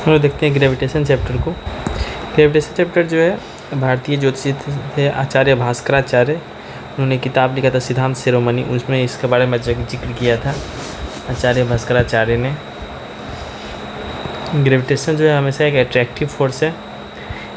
हम लोग देखते हैं ग्रेविटेशन चैप्टर को। ग्रेविटेशन चैप्टर जो है भारतीय ज्योतिषी थे आचार्य भास्कराचार्य, उन्होंने किताब लिखा था सिद्धांत शिरोमणि, उसमें इसके बारे में जिक्र किया था आचार्य भास्कराचार्य ने। ग्रेविटेशन जो है हमेशा एक अट्रैक्टिव फोर्स है।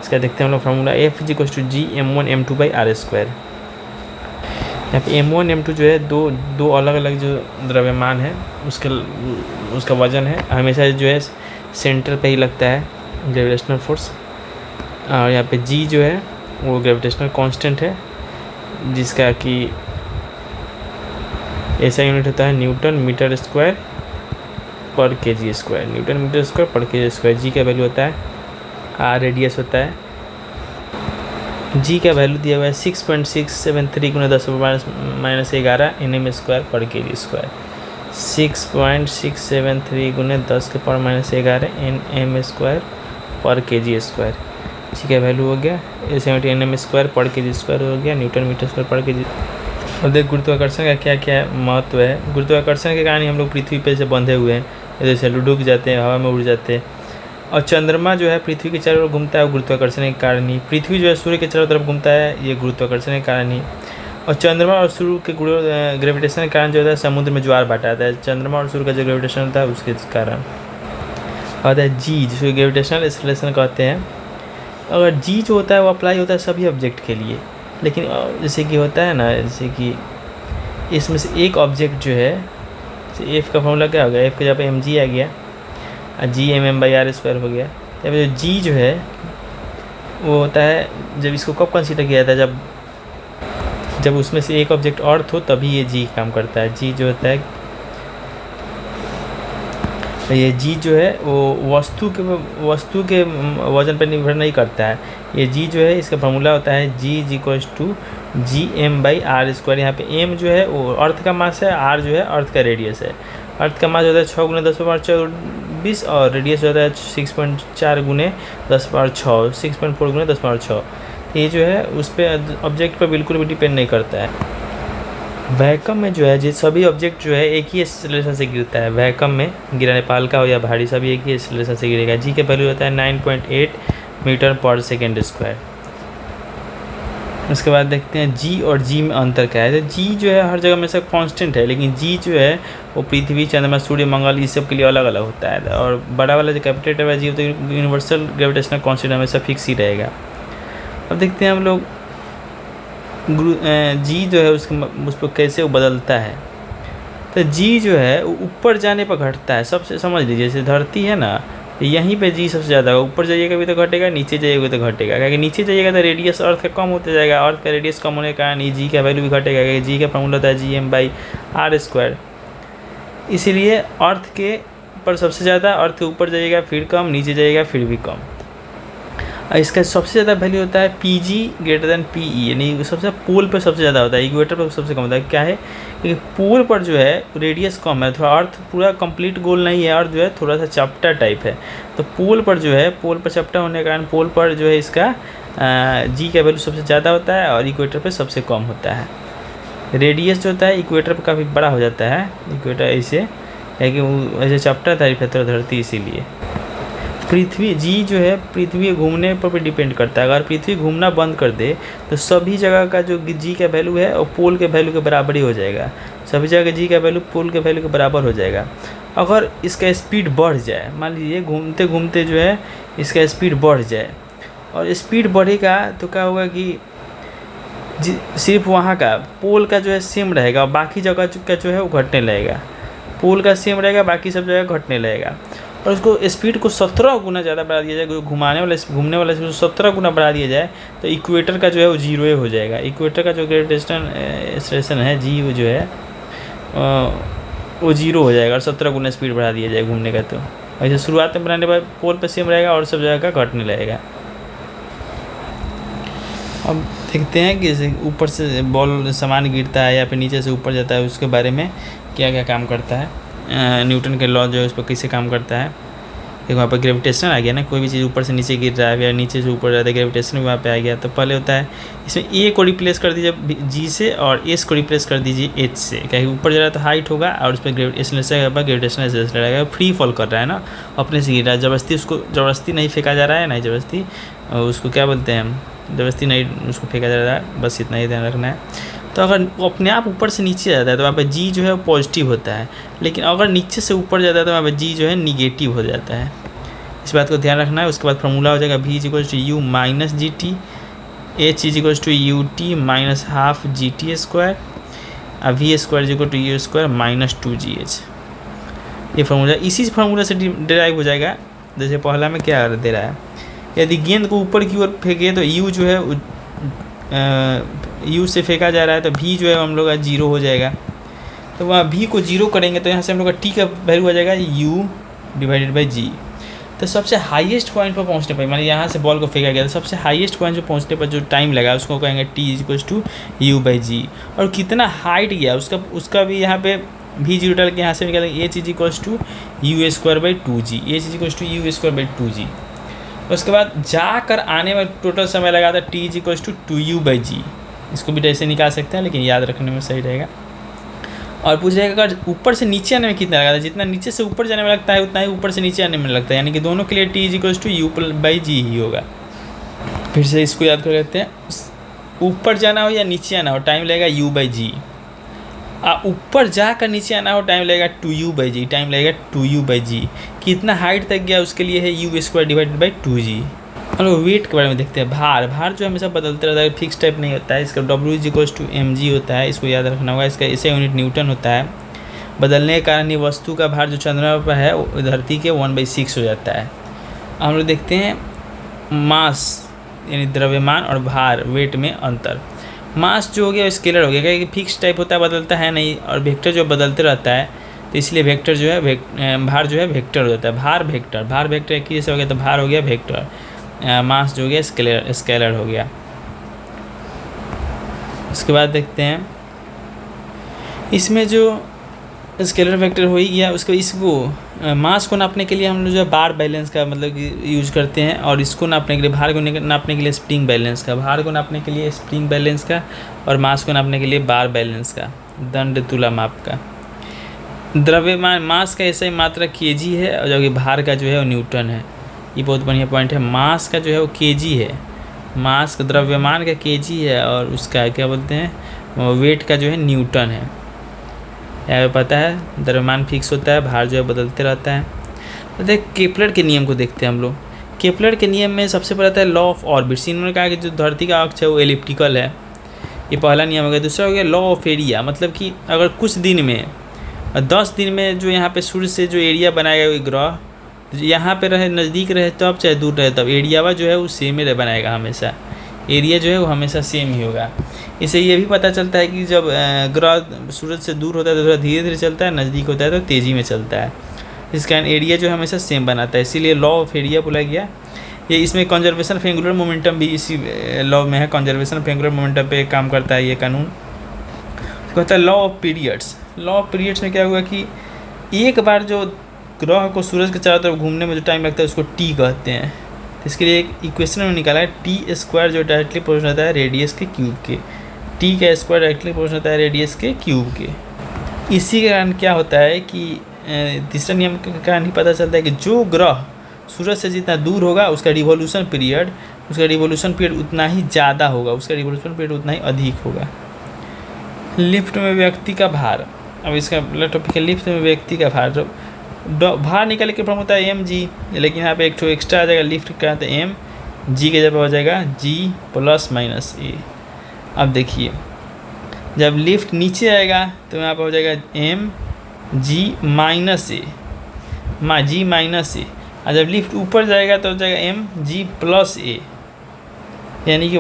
इसका देखते हैं हम लोग फार्मूला F=G(m1m2/r²). यहाँ पे m1 m2 जो है दो अलग अलग जो द्रव्यमान है उसका वजन है, हमेशा जो है सेंटर पे ही लगता है ग्रेविटेशनल फोर्स। और यहाँ पे g जो है वो ग्रेविटेशनल कांस्टेंट है, जिसका कि ऐसा यूनिट होता है न्यूटन मीटर स्क्वायर पर kg square. Newton metre square पर kg स्क्वायर। जी का वैल्यू होता है, r रेडियस होता है। जी का वैल्यू दिया हुआ है 6.673 × 10⁻⁻11 nm² पर kg स्क्वायर। 6.673 × 10⁻⁻11 nm² पर kg स्क्वायर। जी का वैल्यू हो गया 70 nm² पर kg स्क्वायर हो गया, न्यूटन मीटर स्क्वायर पर kg। अब देख गुरुत्वाकर्षण का क्या क्या महत्व है। गुरुत्वाकर्षण के कारण हम लोग पृथ्वी पे से बंधे हुए हैं, जैसे डुब जाते हैं, हवा में उड़ जाते हैं। और चंद्रमा जो है पृथ्वी के चारों ओर घूमता है, गुरुत्वाकर्षण के कारण ही। पृथ्वी जो है सूर्य के चारों तरफ घूमता है, ये गुरुत्वाकर्षण के कारण ही। और चंद्रमा और सूर्य के ग्रेविटेशन के कारण जो होता है समुद्र में ज्वार भाटा आता है। चंद्रमा और सूर्य का जो ग्रेविटेशन होता है उसके कारण होता है जी, जिसको ग्रेविटेशनल एक्सेलरेशन कहते हैं। अगर जी जो होता है वो अप्लाई होता है सभी ऑब्जेक्ट के लिए, लेकिन जैसे कि होता है ना, जैसे कि इसमें से एक ऑब्जेक्ट जो है, एफ का फॉर्मूला क्या हो गया, एफ के जगह पे mg आ गया, G(m)/r² हो गया। तब जो जी जो है वो होता है, जब इसको कब कंसीडर किया जाता है, जब उसमें से एक ऑब्जेक्ट अर्थ हो तभी ये जी काम करता है। जी जो होता है, ये जी जो है वो वस्तु के वजन पर निर्भर नहीं करता है। ये जी जो है इसका फार्मूला होता है G(m/r²). यहाँ पे m जो है वो अर्थ का मास है, r जो है अर्थ का रेडियस है। अर्थ का मास होता है 6 × 10⁻24 और रेडियस होता है 6.4 × 10⁻6, 6.4 × 10⁻6। ये जो है उस पर ऑब्जेक्ट पर बिल्कुल भी डिपेंड नहीं करता है। वैक्यूम में जो है ये सभी ऑब्जेक्ट जो है एक ही एक्सेलरेशन से गिरता है। वैक्यूम में गिरा, नेपाल का हो या भारी, सभी एक ही एक्सेलरेशन से गिरेगा। जी का वैल्यू होता है 9.8 मीटर/सेकंड²। उसके बाद देखते हैं जी और जी में अंतर क्या है। तो जी जो है हर जगह में से कांस्टेंट है, लेकिन जी जो है वो पृथ्वी, चंद्रमा, सूर्य, मंगल इस सब के लिए अलग अलग होता है। और बड़ा वाला जो कैपिटल वाला जी होता है यूनिवर्सल ग्रेविटेशनल कांस्टेंट हमेशा फिक्स ही रहेगा। अब देखते हैं हम लोग जी जो है उस पर कैसे वो बदलता है। तो जी जो है वो ऊपर जाने पर घटता है। सबसे समझ लीजिए, जैसे धरती है ना, यहीं पे जी सबसे ज़्यादा होगा। ऊपर जाइएगा भी तो घटेगा, नीचे जाइएगा तो घटेगा, क्योंकि नीचे जाइएगा तो रेडियस अर्थ का कम होता जाएगा। अर्थ का रेडियस कम होने के कारण ये जी का वैल्यू भी घटेगा, क्योंकि जी का फॉर्मूला होता है G(m/r²). इसीलिए अर्थ के पर सबसे ज़्यादा, अर्थ के ऊपर जाइएगा फिर कम, नीचे जाइएगा फिर भी कम। इसका सबसे ज़्यादा वैल्यू होता है Pg(PE), यानी सबसे पोल पर सबसे ज़्यादा होता है, इक्वेटर पर सबसे कम होता है। क्या है, क्योंकि पोल पर जो है रेडियस कम है, थोड़ा अर्थ पूरा कंप्लीट गोल नहीं है, अर्थ जो है थोड़ा सा चपटा टाइप है। तो पोल पर जो है, पोल पर चपटा होने के कारण पोल पर जो है इसका जी का वैल्यू सबसे ज़्यादा होता है और इक्वेटर पर सबसे कम होता है। रेडियस जो होता है इक्वेटर पर काफ़ी बड़ा हो जाता है। इक्वेटर ऐसे है कि वो ऐसे चपटा टाइप है तो धरती, इसीलिए। पृथ्वी जी जो है पृथ्वी घूमने पर भी डिपेंड करता है। अगर पृथ्वी घूमना बंद कर दे तो सभी जगह का जो जी का वैल्यू है और पोल के वैल्यू के बराबर ही हो जाएगा। सभी जगह जी का वैल्यू पोल के वैल्यू के बराबर हो जाएगा। अगर इसका स्पीड बढ़ जाए, मान लीजिए घूमते घूमते जो है इसका स्पीड बढ़ जाए, और स्पीड बढ़ेगा तो क्या होगा कि सिर्फ वहाँ का पोल का जो है सेम रहेगा और बाकी जगह का जो है वो घटने लगेगा। पोल का सेम रहेगा, बाकी सब जगह घटने लगेगा। और उसको स्पीड को 17 गुना ज़्यादा बढ़ा दिया जाए, घूमने वाले स्पीड 17 गुना बढ़ा दिया जाए तो इक्वेटर का जो है वो जीरो हो जाएगा। इक्वेटर का जो ग्रेविटेशनल एक्सेलरेशन है जी वो जो है वो जीरो हो जाएगा, और 17 गुना स्पीड बढ़ा दिया जाए घूमने का। तो ऐसे शुरुआत में बनाने पर पोल पर सेम रहेगा और सब जगह का घटने लगेगा। अब देखते हैं कि ऊपर से बॉल सामान गिरता है या फिर नीचे से ऊपर जाता है, उसके बारे में क्या क्या काम करता है। न्यूटन के लॉ जो है उस पर कैसे काम करता है। देखो वहाँ पर ग्रेविटेशन आ गया ना, कोई भी चीज़ ऊपर से नीचे गिर रहा है या नीचे से ऊपर जाता है, ग्रेविटेशन भी वहाँ पे आ गया। तो पहले होता है इसमें ए को रिप्लेस कर दीजिए जी से और एस को रिप्लेस कर दीजिए एच से, क्या ऊपर जा रहा है तो हाइट होगा और उस पर ग्रेविटेशन ऐसे लगेगा, फ्री फॉल कर रहा है ना, अपने से गिर रहा है, ज़बरदस्ती उसको ज़बरदस्ती नहीं फेंका जा रहा है, नहीं ज़बरदस्ती उसको क्या बोलते हैं हम, ज़बरदस्ती नहीं उसको फेंका जा रहा है, बस इतना ही ध्यान रखना है। तो अगर वो अपने आप ऊपर से नीचे जाता है तो वहाँ पे जी जो है वो पॉजिटिव होता है, लेकिन अगर नीचे से ऊपर जाता है तो वहाँ पे जी जो है निगेटिव हो जाता है। इस बात को ध्यान रखना है। उसके बाद फॉर्मूला हो जाएगा v equals to u minus g t, h equals to u t minus half g t square और v square equal to u square minus 2gh। ये फार्मूला इसी फार्मूला से डिराइव हो जाएगा। जैसे पहला में क्या दे रहा है, यदि गेंद को ऊपर की ओर फेंके तो यू जो है यू से फेंका जा रहा है तो v जो है हम लोग का 0 हो जाएगा। तो वहाँ v को 0 करेंगे तो यहाँ से हम लोग का t का वैल्यू आ जाएगा u डिवाइडेड बाई g। तो सबसे हाईएस्ट पॉइंट पर पहुँचने पर, मानिए यहाँ से बॉल को फेंका गया तो सबसे हाईएस्ट पॉइंट पर पहुँचने पर जो टाइम लगा उसको कहेंगे t equals to u by g. और कितना हाइट गया उसका भी यहाँ पे v0 डाल के यहाँ से निकालेंगे h equals to u square by 2g, h equals to u square by 2g। उसके बाद जाकर आने में टोटल समय लगा था t equals to 2u by g. इसको भी ऐसे निकाल सकते हैं लेकिन याद रखने में सही रहेगा। और पूछ जाएगा अगर ऊपर से नीचे आने में कितना लगा था, जितना नीचे से ऊपर जाने में लगता है उतना ही ऊपर से नीचे आने में लगता है, यानी कि दोनों के लिए t equals to u by g ही होगा। फिर से इसको याद कर लेते हैं, ऊपर जाना हो या नीचे आना हो टाइम लगेगा u बाई जी, ऊपर जाकर नीचे आना हो टाइम लगेगा 2u बाई जी, टाइम लगेगा 2u बाई जी। कितना हाइट तक गया उसके लिए है you square divided by 2g। हम लोग वेट के बारे में देखते हैं। भार जो हमेशा बदलते रहता है, फिक्स टाइप नहीं होता है। इसका w इक्वल्स टू mg होता है, इसको याद रखना होगा। इसका ऐसे यूनिट न्यूटन होता है। बदलने के कारण ये वस्तु का भार जो चंद्रमा पर है वो धरती के 1/6 हो जाता है। हम लोग देखते हैं मास यानी द्रव्यमान और भार वेट में अंतर। मास जो हो गया स्केलर हो गया, क्योंकि फिक्स टाइप होता है, बदलता है नहीं, और वेक्टर जो बदलते रहता है तो इसलिए वेक्टर जो है भार जो है वेक्टर हो जाता है। भार वेक्टर एक ही जैसे हो गया तो भार हो गया वेक्टर, मास जो हो गया स्केलर हो गया। उसके बाद देखते हैं इसमें जो स्केलर वेक्टर हो ही गया, इसको मास को नापने के लिए हम लोग जो है बार बैलेंस का मतलब यूज करते हैं, और इसको नापने के लिए भार को नापने के लिए स्प्रिंग बैलेंस का, भार को नापने के लिए स्प्रिंग बैलेंस का, और मास को नापने के लिए बार बैलेंस का, दंड तुला माप का। द्रव्यमान मास का ऐसा ही मात्रा केजी है और जबकि भार का जो है वो न्यूटन है। ये बहुत बढ़िया पॉइंट है। मास का जो है वो केजी है, मास का द्रव्यमान का केजी है, और उसका क्या बोलते हैं वेट का जो है न्यूटन है। यहाँ पे पता है द्रव्यमान फिक्स होता है, भार जो है बदलते रहता है। तो देख केपलर के नियम को देखते हैं हम लोग। केपलर के नियम में सबसे पहला था लॉ ऑफ ऑर्बिट्स। इन्होंने कहा कि जो धरती का अक्ष है वो एलिप्टिकल है, ये पहला नियम हो गया। दूसरा हो गया लॉ ऑफ एरिया, मतलब कि अगर कुछ दिन में 10 दिन में जो यहाँ पे सूर्य से जो एरिया बनाएगा वो ग्रह यहाँ पे रहे नज़दीक रहे तब चाहे दूर रहे तब एरिया जो है वो सेम ही बनाएगा, हमेशा एरिया जो है वो हमेशा सेम ही होगा। इससे ये भी पता चलता है कि जब ग्रह सूरज से दूर होता है तो थोड़ा धीरे धीरे चलता है, नज़दीक होता है तो तेज़ी में चलता है। इस कारण एरिया जो है हमेशा सेम बनाता है, इसीलिए लॉ ऑफ एरिया बोला गया। ये इसमें कंजर्वेशन ऑफ एंगुलर मोमेंटम भी इसी लॉ में है, कंजर्वेशन ऑफ एंगुलर मोमेंटम पे काम करता है ये कानून। कहता है law of periods. Law of periods में क्या हुआ कि एक बार जो ग्रह को सूरज के चारों तरफ घूमने में जो टाइम लगता है उसको टी कहते हैं। इसके लिए एक इक्वेशन में निकाला है टी स्क्वायर जो डायरेक्टली प्रोपोर्शनल होता है रेडियस के क्यूब के, टी का स्क्वायर डायरेक्टली प्रोपोर्शनल होता है रेडियस के क्यूब के। इसी के कारण क्या होता है कि तीसरा नियम के कारण ही पता चलता है कि जो ग्रह सूरज से जितना दूर होगा उसका रिवोल्यूशन पीरियड उतना ही ज़्यादा होगा, उसका रिवोल्यूशन पीरियड उतना ही अधिक होगा। लिफ्ट में व्यक्ति का भार, अब इसका अगला टॉपिक है लिफ्ट में व्यक्ति का भार। भार निकाल के फॉर्म होता है एम जी, लेकिन यहाँ पे एक ठो एक्स्ट्रा आ जाएगा लिफ्ट का, तो एम जी के जगह हो जाएगा जी प्लस माइनस ए। अब देखिए जब लिफ्ट नीचे आएगा तो यहाँ पे हो जाएगा एम जी माइनस ए, जी माइनस ए, और जब लिफ्ट ऊपर जाएगा तो हो जाएगा एम जी प्लस ए। यानी कि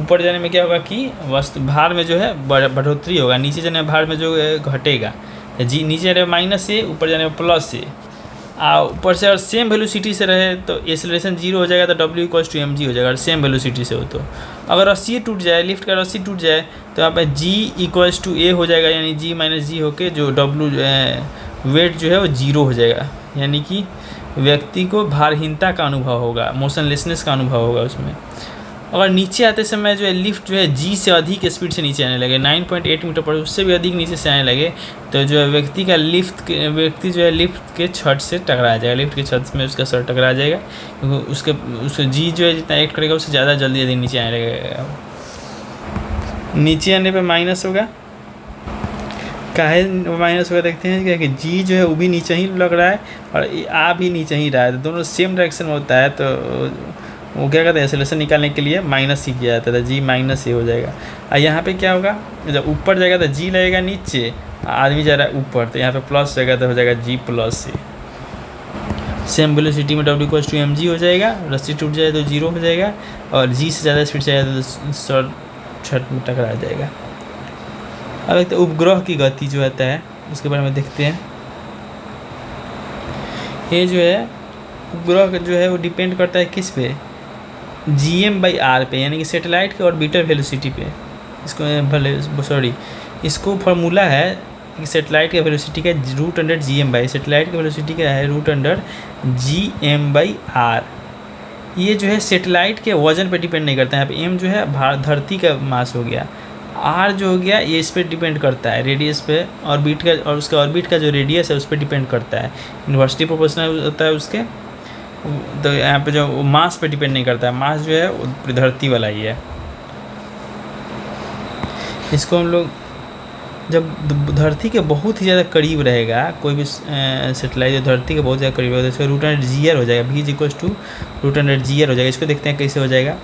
ऊपर जाने में क्या होगा कि वस्तु भार में जो है बढ़ोतरी होगा, नीचे जाने में भार में जो है घटेगा। जी नीचे जाने में माइनस ए, ऊपर जाने में प्लस ए। ऊपर से अगर सेम वेलोसिटी से रहे तो एक्सेलरेशन 0 हो जाएगा, तो W equals to m g हो जाएगा। अगर सेम वेलोसिटी से हो तो अगर रस्सी टूट जाए, लिफ्ट का रस्सी टूट जाए तो यहाँ पर जी इक्वल्स टू ए हो जाएगा, यानी जी माइनस जी होके जो डब्ल्यू वेट जो है वो 0 हो जाएगा। यानी कि व्यक्ति को भारहीनता का अनुभव होगा, मोशनलेसनेस का अनुभव होगा उसमें। और नीचे आते समय जो है लिफ्ट जो है जी से अधिक स्पीड से नीचे आने लगे, 9.8 मीटर पर उससे भी अधिक नीचे से आने लगे, तो जो है व्यक्ति जो है लिफ्ट के छत से टकरा जाएगा, लिफ्ट के छत में उसका सर टकरा जाएगा, क्योंकि उसके जी जो है जितना एक्ट करेगा उससे ज़्यादा जल्दी नीचे आने लगेगा। नीचे आने पर माइनस होगा, काहे माइनस होगा देखते हैं, कि जी जो है वो भी नीचे ही लग रहा है और आ भी नीचे ही रहा है, तो दोनों सेम डायरेक्शन में होता है, तो वो क्या कहते हैं एक्सेलरेशन निकालने के लिए माइनस ही किया जाता है, जी माइनस ही हो जाएगा। और यहाँ पे क्या होगा, जब ऊपर जाएगा तो जी लगेगा नीचे, आदमी जा रहा है ऊपर, तो यहाँ पे प्लस जाएगा तो हो जाएगा जी प्लस सी। सेम वेलोसिटी में W = mg हो जाएगा, रस्सी टूट जाए तो 0 हो जाएगा, और जी से ज़्यादा स्पीड जाएगा तो सर छत में टकरा जाएगा। अब एक उपग्रह की गति जो होता है उसके बारे में देखते हैं। ये जो है उपग्रह जो है वो डिपेंड करता है किस पे, Gm/r पे, यानी कि सेटेलाइट के ऑर्बिटर वेलोसिटी पे। इसको फार्मूला है कि सेटेलाइट का वेलोसिटी का √Gm/, सेटेलाइट का वेलोसिटी क्या है √Gm/r। ये जो है सेटेलाइट के वजन पे डिपेंड नहीं करता है, यहाँ पे m जो है धरती का मास हो गया, r जो हो गया ये इस पर डिपेंड करता है रेडियस पे, ऑर्बिट का, और उसका ऑर्बिट का जो रेडियस है उस पर डिपेंड करता है, इन्वर्सली प्रोपोर्शनल होता है उसके। तो यहाँ पे जो मास पे डिपेंड नहीं करता है, मास जो है वो धरती वाला ही है। इसको हम लोग जब धरती के बहुत ही ज़्यादा करीब रहेगा कोई भी सेटेलाइट जो धरती के बहुत ज़्यादा करीब होगा, इसका √Gr हो जाएगा, V = √Gr हो जाएगा। इसको देखते हैं कैसे हो जाएगा।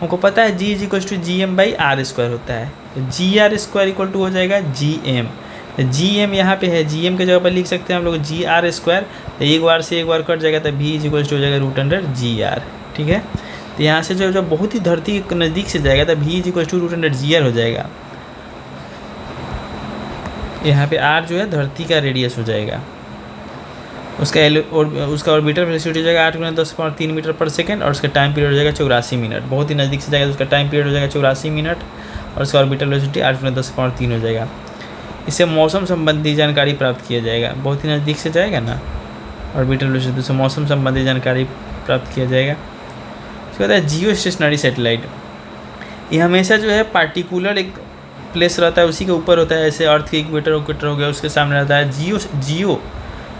हमको पता है G = Gm/r² होता है, तो Gr² हो जाएगा Gm। Gm यहाँ पे है, Gm के जगह पर लिख सकते हैं हम लोग Gr², तो एक बार से एक बार कट जाएगा, तो V = हो जाएगा √Gr। ठीक है, तो यहाँ से जो बहुत ही धरती के नज़दीक से जाएगा तो V = √Gr हो जाएगा। यहाँ पे r जो है धरती का रेडियस हो जाएगा, उसका ऑर्बिटर वेलोसिटी हो जाएगा 8 × 10⁻³ मीटर पर सेकेंड, और उसका टाइम पीरियड हो जाएगा 84 मिनट। बहुत ही नज़दीक से जाएगा तो उसका टाइम पीरियड हो जाएगा 84 मिनट, और उसका ऑर्बिटर वेलोसिटी 8 × 10⁻³ हो जाएगा। इससे मौसम संबंधी जानकारी प्राप्त किया जाएगा, बहुत ही नज़दीक से जाएगा ना ऑर्बिटर वेलोसिटी से मौसम संबंधी जानकारी प्राप्त किया जाएगा। उसके बाद जियो स्टेशनरी सेटेलाइट, ये हमेशा जो है पार्टिकुलर एक प्लेस रहता है उसी के ऊपर होता है, ऐसे अर्थ के इक्वेटर हो गया उसके सामने रहता है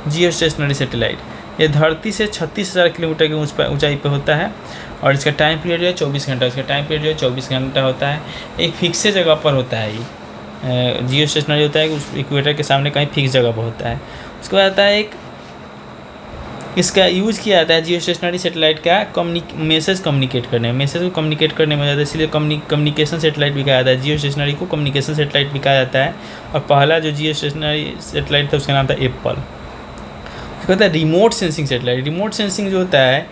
जियो स्टेशनरी सेटेलाइट। ये धरती से 36,000 किलोमीटर की ऊंचाई पे होता है, और इसका टाइम पीरियड जो है 24 घंटा, इसका टाइम पीरियड जो है 24 घंटा होता है। एक फिक्स जगह पर होता है, ये जियो स्टेशनरी होता है कि उस इक्वेटर के सामने कहीं फिक्स जगह पर होता है। उसके बाद आता है एक, इसका यूज़ किया जाता है जियो स्टेशनरी सेटेलाइट का मैसेज कम्युनिकेट करने में, मैसेज को कम्युनिकेट करने में जाता है, इसलिए कम्युनिकेशन सेटेलाइट भी कहा जाता है। जियो स्टेशनरी को कम्युनिकेशन सेटेलाइट भी कहा जाता है, और पहला जो जियो स्टेशनरी सेटेलाइट था उसका नाम था एप्पल। उसका होता है remote sensing satellite. Remote sensing जो होता है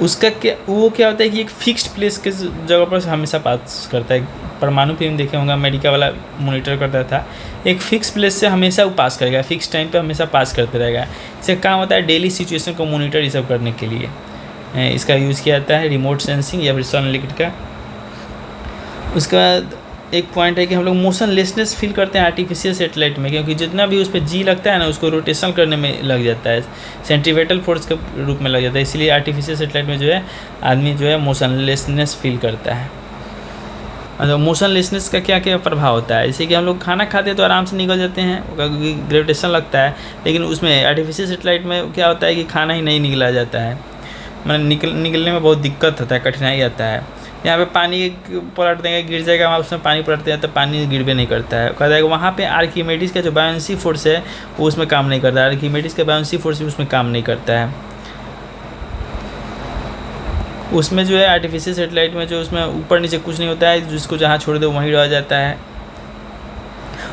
उसका क्या होता है कि एक फिक्स्ड प्लेस के जगह पर हमेशा पास करता है। परमाणु फिल्म देखे होंगे, अमेरिका वाला मॉनिटर करता था, एक फिक्स प्लेस से हमेशा वो पास करेगा, फिक्स टाइम पे हमेशा पास करते रहेगा। इससे काम होता है डेली सिचुएशन को मॉनिटर ये सब करने के लिए इसका यूज़ किया जाता है, रिमोट सेंसिंग या फिर सनलाइट का। उसके बाद एक पॉइंट है कि हम लोग मोशनलेसनेस फील करते हैं आर्टिफिशियल सेटेलाइट में, क्योंकि जितना भी उस पर जी लगता है ना उसको रोटेशन करने में लग जाता है, सेंट्रीवेटल फोर्स के रूप में लग जाता है, इसलिए आर्टिफिशियल सेटेलाइट में जो है आदमी जो है मोशनलेसनेस फील करता है। अच्छा, मोशनलेसनेस का क्या क्या प्रभाव होता है, जैसे कि हम लोग खाना खाते हैं तो आराम से निकल जाते हैं क्योंकि ग्रेविटेशन लगता है, लेकिन उसमें आर्टिफिशियल सेटेलाइट में क्या होता है कि खाना ही नहीं निकला जाता है, मतलब निकलने में बहुत दिक्कत होता है, कठिनाई आता है। यहाँ पे पानी पलट देंगे गिर जाएगा, वहाँ उसमें पानी पलटते हैं तो पानी गिरबे नहीं करता है। कहता है कि वहाँ पे आर्किमिडीज़ का जो बायोन्सी फोर्स है वो उसमें काम नहीं करता है, आर्किमिडीज़ का बायोन्सी फोर्स भी उसमें काम नहीं करता है। उसमें जो है आर्टिफिशियल सेटेलाइट में जो उसमें ऊपर नीचे कुछ नहीं होता है, जिसको जहाँ छोड़ दो वहीं रह जाता है।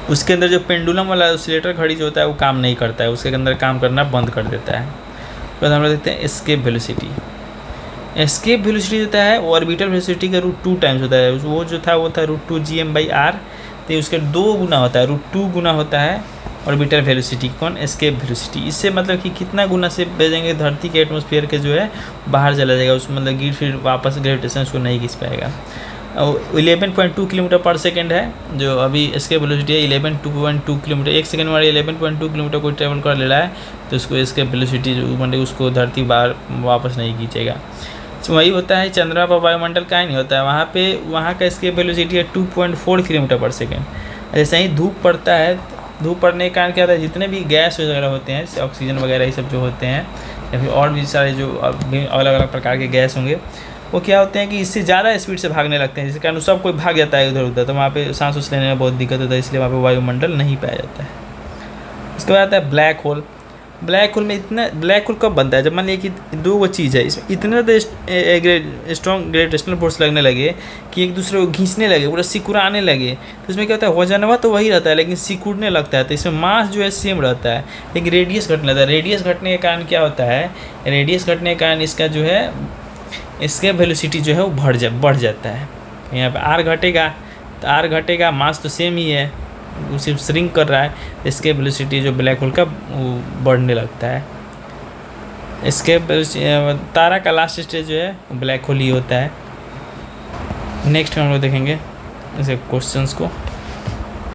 उसके अंदर जो पेंडुलम वाला ऑसिलेटर घड़ी जो होता है वो काम नहीं करता है, उसके अंदर काम करना बंद कर देता है। तो हम लोग देखते हैं एस्केप वेलोसिटी। एस्केप वेलोसिटी होता है ऑर्बिटल वेलोसिटी का √2 टाइम्स होता है, वो जो था वो था √2 Gm/r, तो उसके 2 गुना होता है, √2 गुना होता है ऑर्बिटल वेलोसिटी। कौन? Escape velocity. इससे मतलब कि कितना गुना से भेजेंगे धरती के एटमॉस्फेयर के जो है बाहर चला जाएगा, उसमें मतलब गिर फिर वापस ग्रेविटेशन उसको नहीं खींच पाएगा। 11.2 किलोमीटर पर सेकेंड है, जो अभी एस्केप वेलोसिटी है 11.2 किलोमीटर, 1 सेकंड में 11.2 किलोमीटर कोई ट्रेवल कर ले रहा है तो उसको एस्केप वेलोसिटी जो मतलब उसको धरती बार वापस नहीं खींचेगा। तो वही होता है चंद्रमा पर वायुमंडल का ही नहीं होता है, वहाँ का एस्केप वेलोसिटी है 2.4 किलोमीटर पर सेकेंड। जैसे ही धूप पड़ता है, धूप पड़ने के कारण क्या होता है, जितने भी गैस वगैरह होते हैं, ऑक्सीजन वगैरह ये सब जो होते हैं या फिर और भी सारे जो अलग अलग प्रकार के गैस होंगे, वो क्या होते हैं कि इससे ज़्यादा स्पीड से भागने लगते हैं, जिसके कारण सब कोई भाग जाता है इधर उधर, तो वहाँ पे सांस उस लेने में बहुत दिक्कत होता है, इसलिए वहाँ पे वायुमंडल नहीं पाया जाता है। उसके बाद आता है ब्लैक होल। ब्लैक होल में इतना, ब्लैक होल कब बनता है, जब मान लिया कि दो वो चीज़ है, इसमें इतना तो स्ट्रॉन्ग ग्रेविटेशनल फोर्स लगने लगे कि एक दूसरे को खींचने लगे, पूरा सिकुड़ाने लगे, तो इसमें क्या होता है, वजनवा तो वही रहता है लेकिन सिकुड़ने लगता है, तो इसमें मास जो है सेम रहता है लेकिन रेडियस घटने लगता है। रेडियस घटने के कारण क्या होता है, रेडियस घटने के कारण इसका जो है इसके वेलोसिटी जो है वो बढ़ जाता है। यहाँ पे आर घटेगा तो आर घटेगा, मास तो सेम ही है, वो सिर्फ श्रिंक कर रहा है, इसके वेलोसिटी जो ब्लैक होल का वो बढ़ने लगता है। इसके तारा का लास्ट स्टेज जो है ब्लैक होल ही होता है। नेक्स्ट हम लोग देखेंगे ऐसे क्वेश्चंस को।